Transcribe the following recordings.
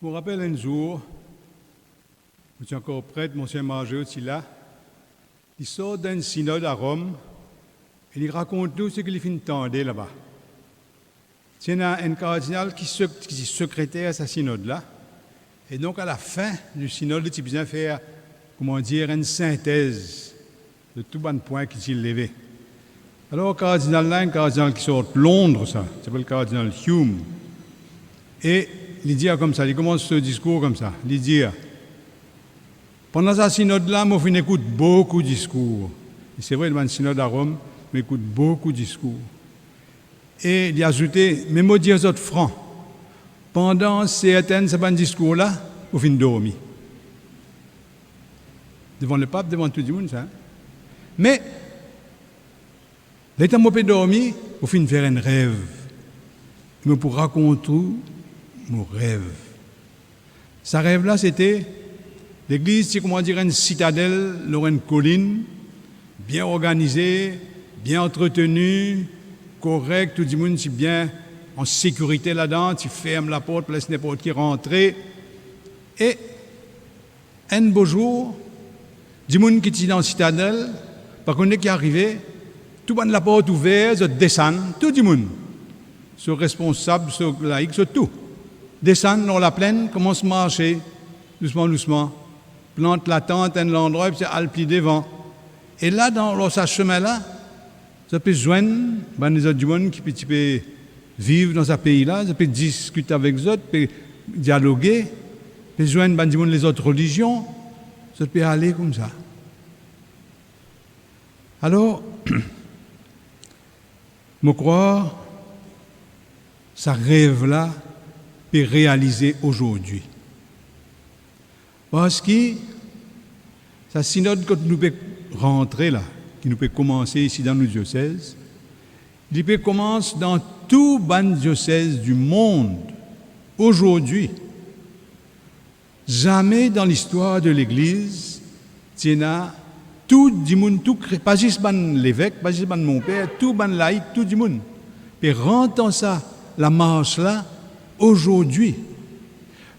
Je me rappelle un jour, je suis encore prêtre, monsieur Margeau, là, il sort d'un synode à Rome et il raconte tout ce qu'il finit d'entendre là-bas. C'est un cardinal qui est secrétaire à ce synode-là. Et donc, à la fin du synode, il a besoin de faire, une synthèse de tout bon point qu'il s'est levé. Alors, le cardinal là, un cardinal qui sort de Londres, ça s'appelle le cardinal Hume. Et il dit comme ça, il commence ce discours comme ça. Il dit, pendant ce synode-là, moi, je écoute beaucoup de discours. Et c'est vrai, il y a un synode à Rome, mais écoute beaucoup de discours. Et il a ajouté, mais moi, dire autres francs, pendant certains ce discours-là, vous finissez dormir. Devant le pape, devant tout le monde, ça. Mais, l'état où je dormir, vous finissez faire un rêve. Mais pour raconter mon rêve. Ce rêve-là, c'était l'église, c'est une citadelle, une colline, bien organisée, bien entretenue, correcte, tout le monde est bien en sécurité là-dedans, tu fermes la porte, laisse n'importe qui rentrer. Et un beau jour, du monde qui est dans la citadelle, par contre, qui est arrivé, tout le monde la porte ouverte, ils descendent, tout le monde, sur responsable, sur laïc, sur tout. Descendent dans la plaine, commencent à marcher, doucement, doucement, plante la tente à un endroit, et puis c'est alpi devant. Et là, dans ce chemin-là, ça peut joindre les autres du monde qui peuvent vivre dans ce pays-là, ça peut discuter avec eux, peut dialoguer, peut joindre les autres religions, ça peut aller comme ça. Alors, je crois, ça rêve-là peut réaliser aujourd'hui. Parce que ça synode quand nous peut rentrer là, qui nous peut commencer ici dans nos diocèses, il peut commencer dans tout les diocèses du monde aujourd'hui. Jamais dans l'histoire de l'Église, il y a tout le monde, pas juste l'évêque, pas juste mon père, tout le laïc, tout le monde. Et rentrons ça, la marche là, aujourd'hui.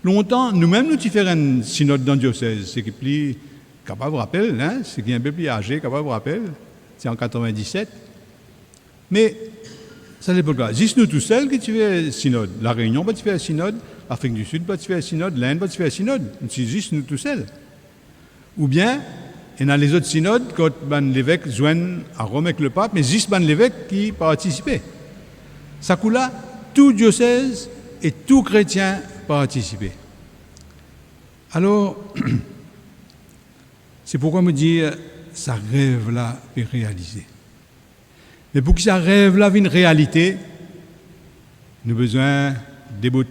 Longtemps, nous-mêmes, nous faisons un synode dans le diocèse, c'est qui est plus capable de rappeler, hein, c'est qui est un peu plus âgé, capable de rappeler, c'est en 97. Mais, ça n'est pas le cas. Juste nous tout seuls qui tu fais un synode. La Réunion, pas tu fais un synode. L'Afrique du Sud, pas tu fais un synode. L'Inde, pas tu fais un synode. C'est juste nous tout seuls. Ou bien, il y a les autres synodes, quand l'évêque joigne à Rome avec le pape, mais juste l'évêque qui participait. Ça coule là, tout diocèse et tout chrétien participer. Alors, c'est pourquoi me dire, ça rêve-là est réalisé. Mais pour que ça rêve-là vienne réalité, nous avons besoin des bouts,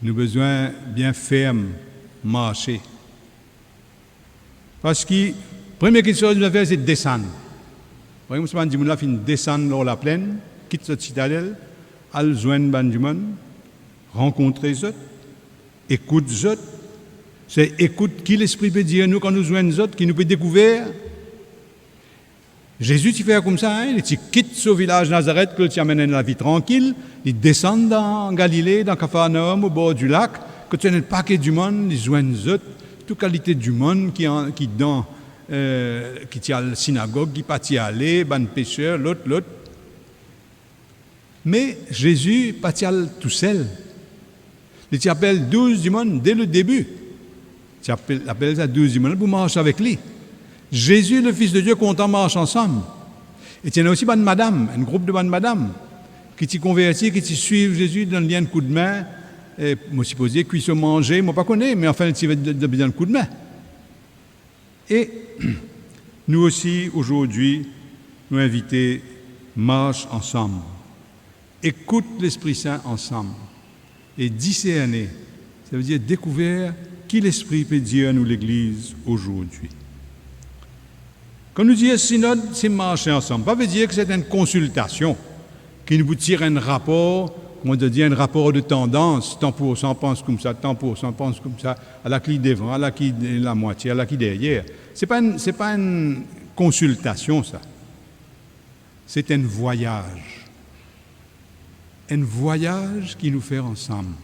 nous avons besoin bien ferme, marcher. Parce que, la première chose que nous devons faire, c'est descendre. Par exemple, si nous devons descendre dans la plaine, quitte cette citadelle, aller joindre du monde, rencontrer eux, écoute eux, c'est écoute qui l'Esprit peut dire nous quand nous joignons eux, qui nous peut découvrir. Jésus, il fait comme ça, hein? Il quitte ce village Nazareth, qu'il amène la vie tranquille, il descend dans Galilée, dans Capharnaüm, au bord du lac, quand tu as un paquet du monde, il joignent eux, toute qualité du monde qui dans qui tient à la synagogue, qui partit aller, ban pécheur, l'autre. Mais Jésus partit tout seul. Il appelle 12 du monde dès le début. Il appelle ça 12 du monde pour marcher avec lui. Jésus, le Fils de Dieu, content marche ensemble. Et il y a aussi une madame, un groupe de bonnes madame, qui t'y convertit, qui t'y suivent Jésus dans le lien de coup de main. Et moi, supposé qu'ils se manger, moi pas connais, mais enfin, il va dans le coup de main. Et nous aussi, aujourd'hui, nous invitons, marche ensemble. Écoute l'Esprit Saint ensemble. Et discerner, ça veut dire découvrir qui l'Esprit peut dire à nous l'Église aujourd'hui. Quand nous disons synode, c'est marcher ensemble. Ça veut dire que c'est une consultation qui nous tire un rapport, on dit un rapport de tendance, tant pour cent pense comme ça, tant pour cent pense comme ça, à la qui devant, à la qui la moitié, à la qui derrière. C'est pas une consultation, ça. C'est un voyage. Un voyage qui nous fait ensemble.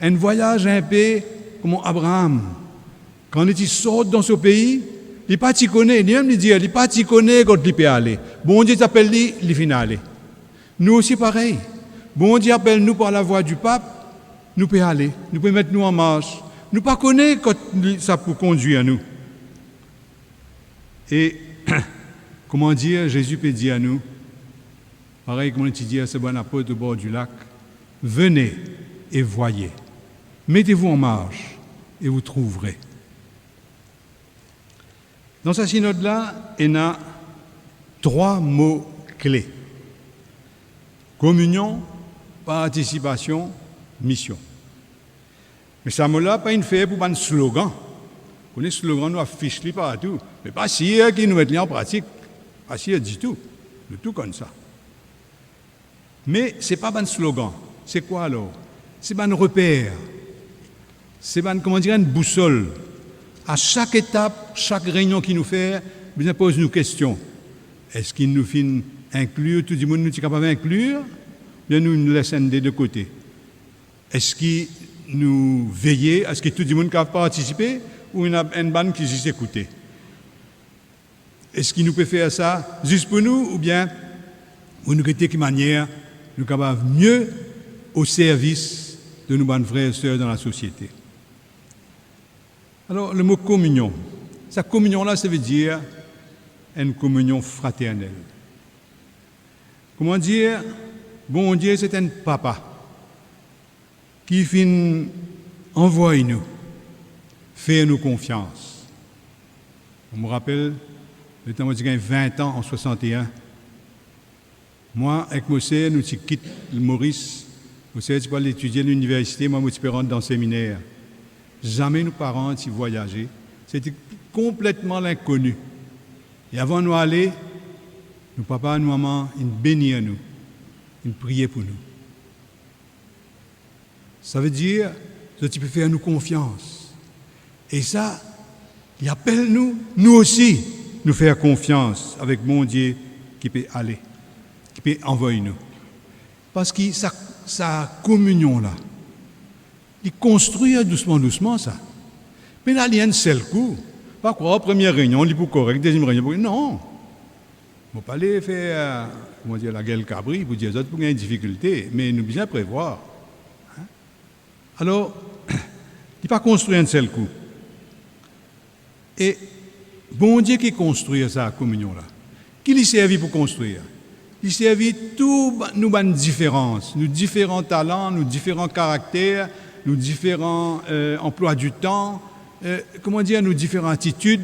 Un voyage un peu comme Abraham. Quand il sort dans ce pays, il n'est pas t'y connaît, il même dit, il n'est pas t'y connaît quand il peut aller. Bon Dieu t'appelle lui, il finit aller. Nous aussi pareil. Bon Dieu appelle nous par la voix du pape, nous pouvons aller, nous pouvons mettre nous en marche. Nous pas connaître quand ça peut conduire nous. Et comment dire, Jésus peut dire à nous, pareil comme on dit à ce bon apôtre au bord du lac, venez et voyez. Mettez-vous en marche et vous trouverez. Dans sa synode-là, il y a 3 mots clés. Communion, participation, mission. Mais ça mot-là, pas une fait pour un slogan. Vous connaissez le slogan, nous affiche partout. Mais pas si qui nous met en pratique. Pas si du tout. De tout comme ça. Mais ce n'est pas un slogan. C'est quoi alors? C'est un repère. C'est comment dire, une boussole. À chaque étape, chaque réunion qu'il nous fait, il pose nous questions. Est-ce qu'il nous fait inclure, tout le monde nous est capable d'inclure, ou bien nous laisse des deux côtés? Est-ce qu'il nous veille à ce que tout le monde peut participer, ou il y a une bande qui juste écouter? Est-ce qu'il nous peut faire ça juste pour nous, ou bien, ou nous de quelle manière nous sommes capables mieux au service de nos bonnes frères et sœurs dans la société? Alors, le mot communion, cette communion-là, ça veut dire une communion fraternelle. Comment dire? Bon Dieu, c'est un papa qui finit envoyer nous, fait nous confiance. On me rappelle, le temps où j'ai 20 ans en 61, moi, avec Mossé, nous quittons le Maurice. Mossé, tu peux aller étudier à l'université, moi, je peux rentrer dans le séminaire. Jamais nos parents y voyageaient. C'était complètement l'inconnu. Et avant de nous aller, nos papas et nos mamans, ils bénirent nous. Ils priaient pour nous. Ça veut dire que tu peux faire nous confiance. Et ça, il appelle nous aussi, nous faire confiance avec mon Dieu qui peut aller, qui peut envoyer nous. Parce que sa communion-là, il construit doucement ça. Mais là, il y a un seul coup. Pas quoi, première réunion, il est pour correct, deuxième réunion, non. Il ne faut pas aller faire, la gueule cabri pour dire pour une difficulté, mais nous bien prévoir. Hein? Alors, il n'est pas construit un seul coup. Et bon Dieu qui construit sa communion-là, qui lui servi pour construire? Il servi tous nos différences, nos différents talents, nos différents caractères, nos différents emplois du temps, nos différentes attitudes,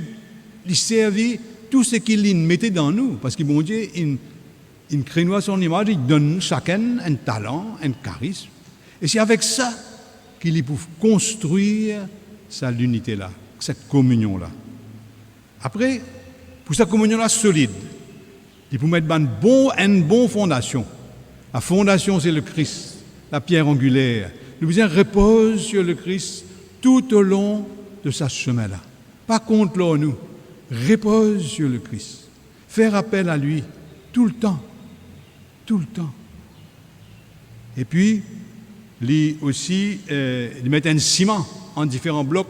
il servit tout ce qu'il mettait dans nous. Parce que bon Dieu, il crée nous à son image, il donne chacun un talent, un charisme. Et c'est avec ça qu'il peut construire sa l'unité-là, cette communion-là. Après, pour cette communion-là solide, il peut mettre une bonne fondation. La fondation, c'est le Christ, la pierre angulaire. Nous besoin repose sur le Christ tout au long de ce chemin-là. Pas contre nous, repose sur le Christ. Faire appel à lui tout le temps. Tout le temps. Et puis, lui aussi, il met un ciment en différents blocs.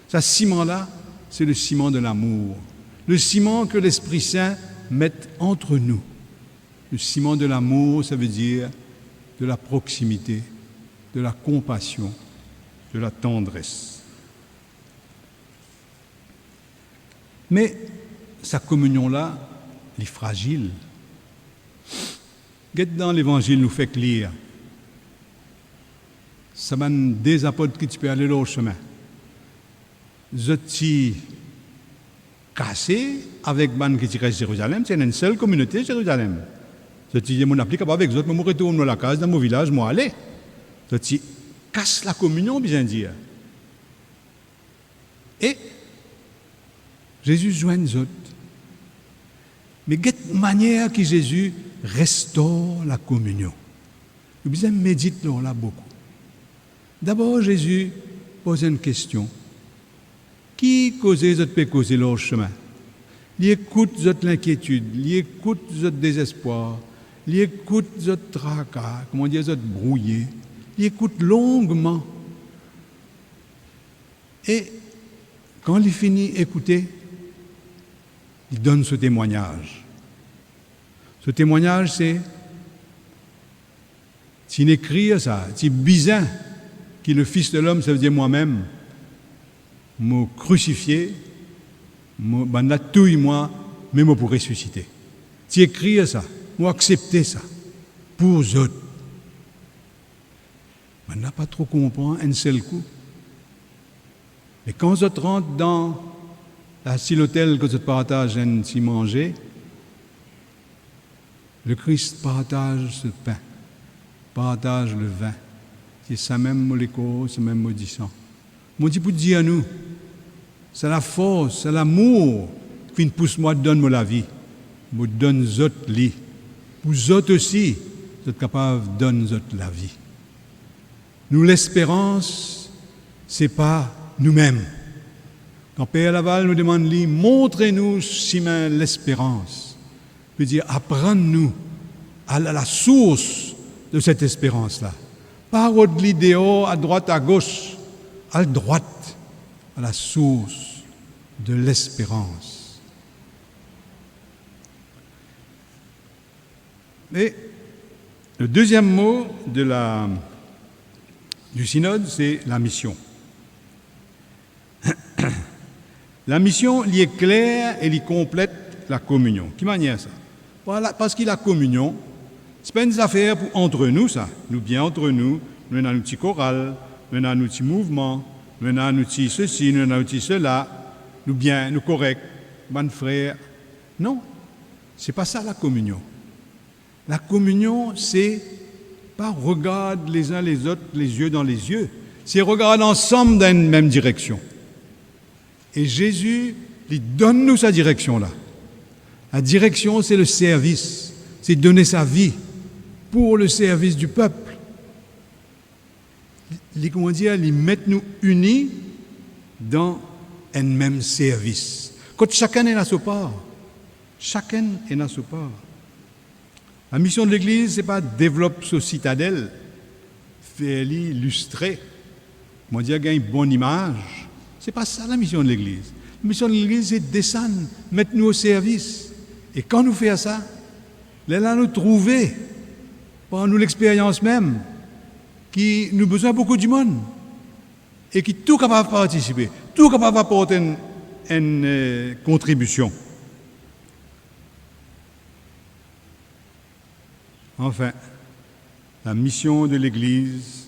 Ce ciment-là, c'est le ciment de l'amour. Le ciment que l'Esprit Saint met entre nous. Le ciment de l'amour, ça veut dire de la proximité, de la compassion, de la tendresse. Mais sa communion-là, elle est fragile. Dans l'Évangile, nous fait lire. Ça m'a des apôtres qui tu peux aller là au chemin. Je t'y cassé avec man qui reste Jérusalem, c'est une seule communauté Jérusalem. Je t'y mon applique avec les autres, mais je retourne dans la case, dans mon village, moi aller. Je t'y casse la communion, bien dire. Et Jésus joint les autres. Mais de quelle manière que Jésus restaure la communion? Nous besoin méditer là beaucoup. D'abord, Jésus pose une question. Qui causait votre peut causer leur chemin? Il écoute votre l'inquiétude, il écoute votre désespoir, il écoute votre tracas, comment dire, votre brouillé. Il écoute longuement Et quand il finit d'écouter, il donne ce témoignage. Ce témoignage, c'est s'il écrit ça, c'est bizarre qui le Fils de l'homme, ça veut dire moi-même, m'a crucifié, m'a touille moi, mais moi pour ressusciter. Tu écris ça, moi accepter ça, pour eux autres. On n'a pas trop compris un seul coup. Mais quand je rentre dans l'hôtel que je partage un si manger, le Christ partage ce pain, partage le vin. C'est sa même molécule, sa même maudissant. Mon dit pour dire à nous, c'est la force, c'est l'amour qui pousse moi, donne-moi la vie. Me donne aux autres lit. Vous autres aussi, vous êtes capables de donner aux autres la vie. Nous, l'espérance, ce n'est pas nous-mêmes. Quand Père Laval nous demande, montrez-nous si l'espérance. Veut dire, apprenez-nous à la source de cette espérance-là. Pas de l'idéal à droite, à gauche, à droite, à la source de l'espérance. Et le deuxième mot du synode, c'est la mission. La mission, elle est claire et elle complète la communion. Qui manière ça? Voilà, parce que la communion, ce n'est pas une affaire entre nous, ça. Nous bien entre nous, nous avons un petit choral, nous avons un petit mouvement, nous avons un petit ceci, nous avons un petit cela, nous bien, nous corrects, bon frère. Non, ce n'est pas ça la communion. La communion, c'est pas regarde les uns les autres, les yeux dans les yeux. C'est regarde ensemble dans une même direction. Et Jésus, il donne-nous sa direction-là. La direction, c'est le service. C'est donner sa vie pour le service du peuple. Il met nous unis dans un même service. Quand chacun est à sa part. Chacun est à sa part. La mission de l'Église, ce n'est pas développer sa citadelle, faire l'illustrer, moi dire gagner une bonne image. Ce n'est pas ça la mission de l'Église. La mission de l'Église, c'est descendre, mettre nous au service. Et quand nous faisons ça, là nous trouver, par nous l'expérience même, qui nous besoin beaucoup du monde, et qui tout capable de participer, tout capable d'apporter une contribution. Enfin, la mission de l'Église,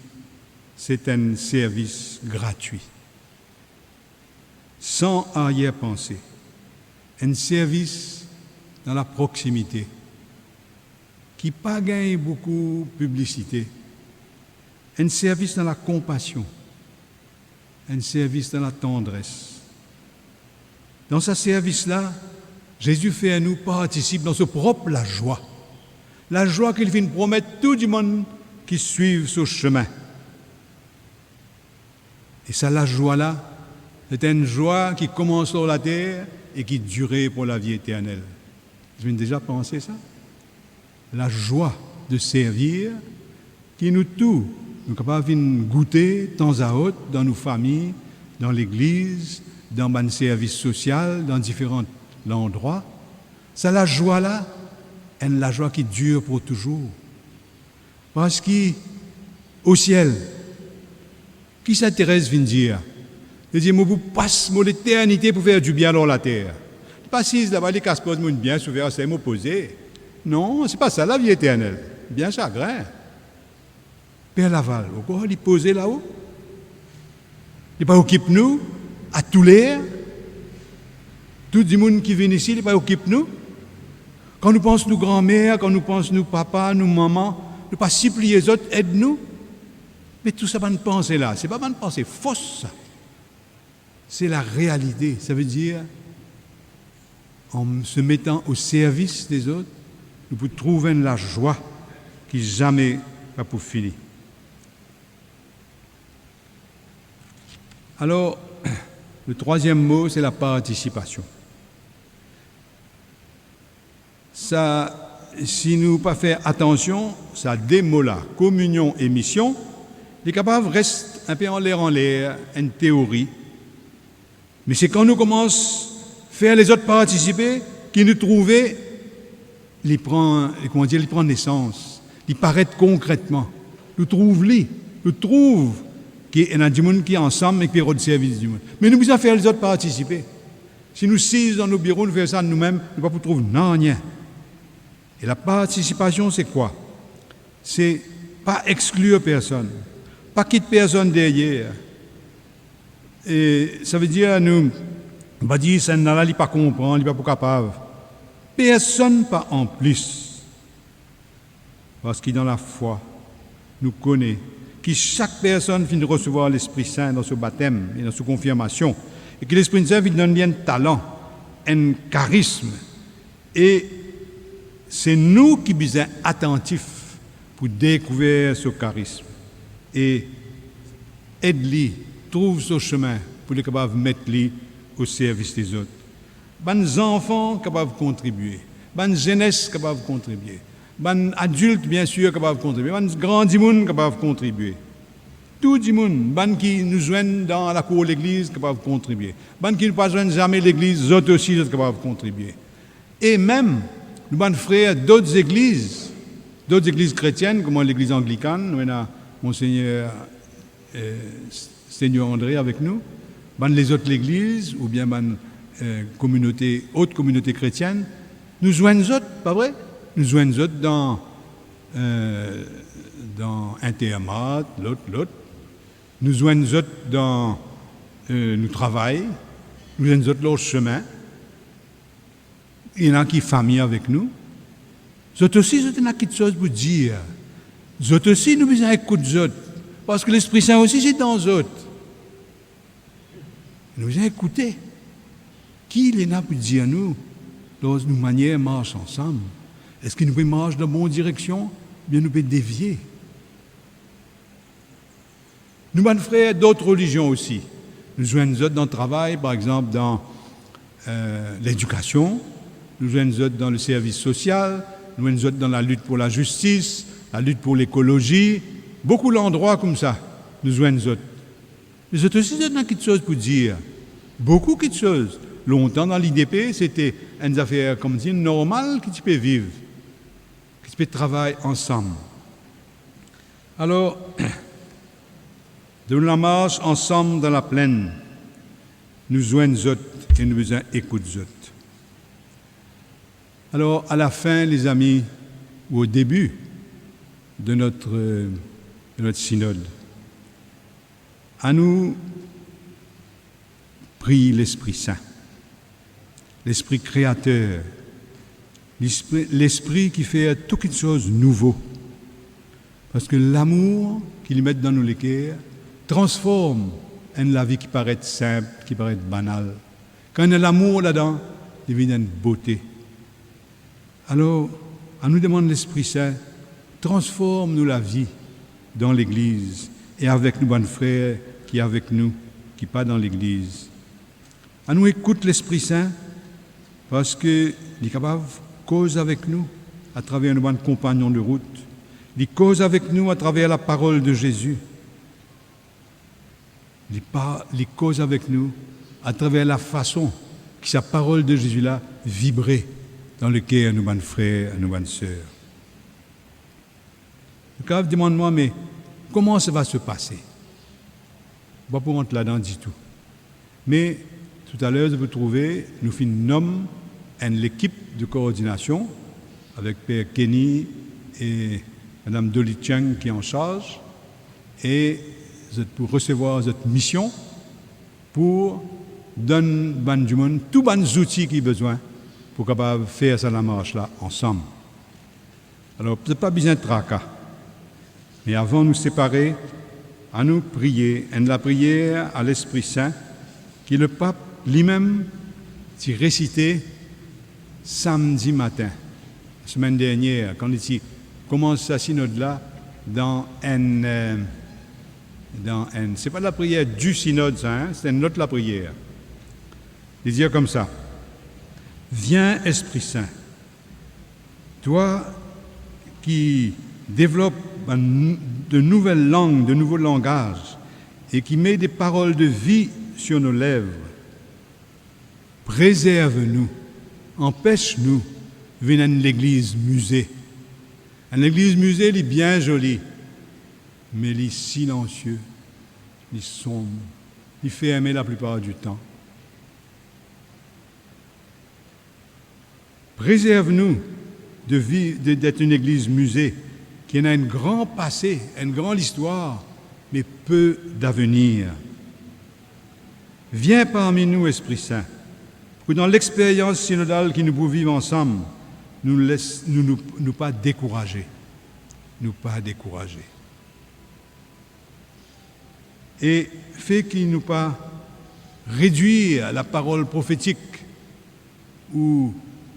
c'est un service gratuit, sans arrière-pensée, un service dans la proximité, qui n'a pas gagné beaucoup de publicité, un service dans la compassion, un service dans la tendresse. Dans ce service-là, Jésus fait à nous participer dans sa propre la joie. La joie qu'il vient promettre tout le monde qui suit ce chemin. Et ça, la joie-là, c'est une joie qui commence sur la terre et qui dure pour la vie éternelle. Vous avez déjà pensé ça? La joie de servir qui nous tous, nous sommes capables de goûter de temps à autre dans nos familles, dans l'église, dans un service social, dans différents endroits. Ça, la joie-là, est la joie qui dure pour toujours. Parce qu'au ciel, qui s'intéresse vient dire? Il dit, moi, vous passe l'éternité pour faire du bien dans la terre. Pas si là-bas, les casse-pose, mon bien, souvent, c'est m'opposer. Non, c'est pas ça, la vie éternelle. Bien chagrin. Père Laval, pourquoi il posé là-haut? Il pas occupe nous, à tous l'air. Tout le monde qui vient ici, il pas occupe nous. Quand nous pensons nos grands-mères, quand nous pensons nos papas, nos mamans, ne pas supplier les autres, aide-nous. Mais tout ça, pas une pensée là. C'est pas une pensée fausse, ça. C'est la réalité. Ça veut dire, en se mettant au service des autres, nous pouvons trouver la joie qui jamais va pour finir. Alors, le troisième mot, c'est la participation. Ça, si nous pas faire attention, ça deux mots-là, communion et mission, les capables restent un peu en l'air, une théorie, Mais c'est quand nous commençons à faire les autres participer, qui nous trouver, les prend naissance, ils paraissent concrètement. Nous trouvons qu'il y a des gens qui sont ensemble et qui peuvent rendre service du monde. Mais nous devons faire les autres participer. Si nous sommes dans nos bureaux, nous faisons ça nous-mêmes, nous ne pouvons pas trouver rien. Et la participation, c'est quoi? C'est pas exclure personne, pas quitter personne derrière. Et ça veut dire, nous, on va dire, ça n'a pas comprendre, il n'est pas capable. Personne pas en plus. Parce qu'il dans la foi, nous connaît, que chaque personne finit de recevoir l'Esprit Saint dans ce baptême et dans sa confirmation, et que l'Esprit Saint lui donne bien un talent, un charisme. Et c'est nous qui sommes attentifs pour découvrir ce charisme. Et aide-lui, trouve ce chemin pour être capable de mettre lui au service des autres. Les enfants capables de contribuer, les jeunesse capables de contribuer, les adultes bien sûr capables de contribuer, les grands monde capables de contribuer. Tout le monde, qui nous joignent dans la cour de l'église capables de contribuer. Les qui ne pas joignent jamais l'église, eux aussi sont capables de contribuer. Et même nos frères d'autres églises chrétiennes, comme l'église anglicane, nous avons Monseigneur Seigneur André avec nous, les autres églises ou bien autres communautés chrétiennes, nous joignent autres, pas vrai? Nous joignent autres dans Intermat, l'autre. Nous joignent autres dans nous travail, nous joignent autres leur chemin. Il y en a qui famille avec nous. Autres aussi, il y a quelque chose pour dire. Autres aussi, nous besoin d'écouter les autres. Parce que l'Esprit Saint aussi, c'est dans eux autres. Nous besoin écouter. Qui il est là pour dire nous, lorsque nous manières marchent ensemble? Est-ce que nous pouvons marcher dans la bonne direction? Ou bien nous pouvons dévier? Nous avons frères d'autres religions aussi. Nous joignons autres dans le travail, par exemple dans l'éducation. Nous joignons autres dans le service social. Nous joignons autres dans la lutte pour la justice, la lutte pour l'écologie. Beaucoup d'endroits comme ça, nous joignons autres. Les autres aussi, il y a quelque chose pour dire. Beaucoup de choses. Longtemps, dans l'IDP, c'était une affaire, comme dire, normale que tu peux vivre, que tu peux travailler ensemble. Alors, de la marche ensemble dans la plaine, nous joignons autres et nous besoin écouter autres. Alors, à la fin, les amis, ou au début de notre synode, à nous prie l'Esprit Saint, l'Esprit créateur, l'Esprit qui fait tout quelque chose de nouveau. Parce que l'amour qu'il met dans nos cœurs transforme la vie qui paraît simple, qui paraît banale. Quand il y a l'amour là-dedans, il devient une beauté. Alors, à nous demande l'Esprit Saint, transforme-nous la vie dans l'Église et avec nos bons frères qui sont avec nous, qui ne sont pas dans l'Église. À nous écoute l'Esprit Saint parce qu'il est capable de causer avec nous à travers nos bons compagnons de route. Il cause avec nous à travers la parole de Jésus. Il cause avec nous à travers la façon que sa parole de Jésus-là vibrait dans le cœur de nos bons frères et nos bonnes sœurs. Le cas demande-moi, mais comment ça va se passer? Pas pour rentrer là-dedans du tout. Mais tout à l'heure, vous trouvez, nous nommons l'équipe de coordination avec Père Kenny et Mme Dolly Chang qui est en charge, et pour recevoir cette mission pour donner du monde tous les outils qu'il a besoin pour capable faire cette marche-là ensemble. Alors, ce n'est pas besoin de tracas. Mais avant de nous séparer, à nous prier, et la prière à l'Esprit Saint, qui le pape lui-même s'y récité samedi matin, la semaine dernière, quand il commence sa synode-là dans c'est pas la prière du synode, ça, hein, c'est une autre la prière. Il dit comme ça: Viens, Esprit Saint, toi qui développes de nouvelles langues, de nouveaux langages, et qui met des paroles de vie sur nos lèvres, préserve-nous, empêche-nous de venir à l'église musée. Une église musée, elle est bien jolie, mais elle est silencieux, elle est sombre, elle fait aimer la plupart du temps. Préserve-nous d'être une église musée qui a un grand passé, une grande histoire, mais peu d'avenir. Viens parmi nous, Esprit Saint, pour que dans l'expérience synodale que nous pouvons vivre ensemble, nous pas décourager. Nous pas décourager. Et fait qu'il nous pas réduire la parole prophétique ou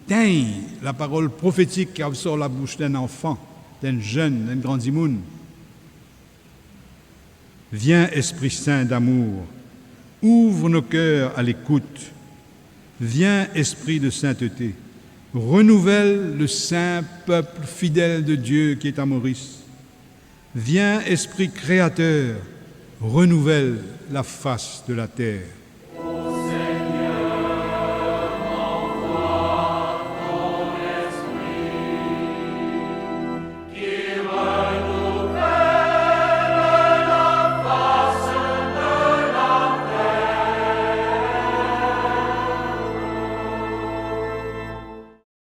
teindre la parole prophétique qui sort la bouche d'un enfant, d'un jeune, d'un grand imoun. Viens, Esprit Saint d'amour, ouvre nos cœurs à l'écoute. Viens, Esprit de sainteté, renouvelle le saint peuple fidèle de Dieu qui est à Maurice. Viens, Esprit créateur, renouvelle la face de la terre.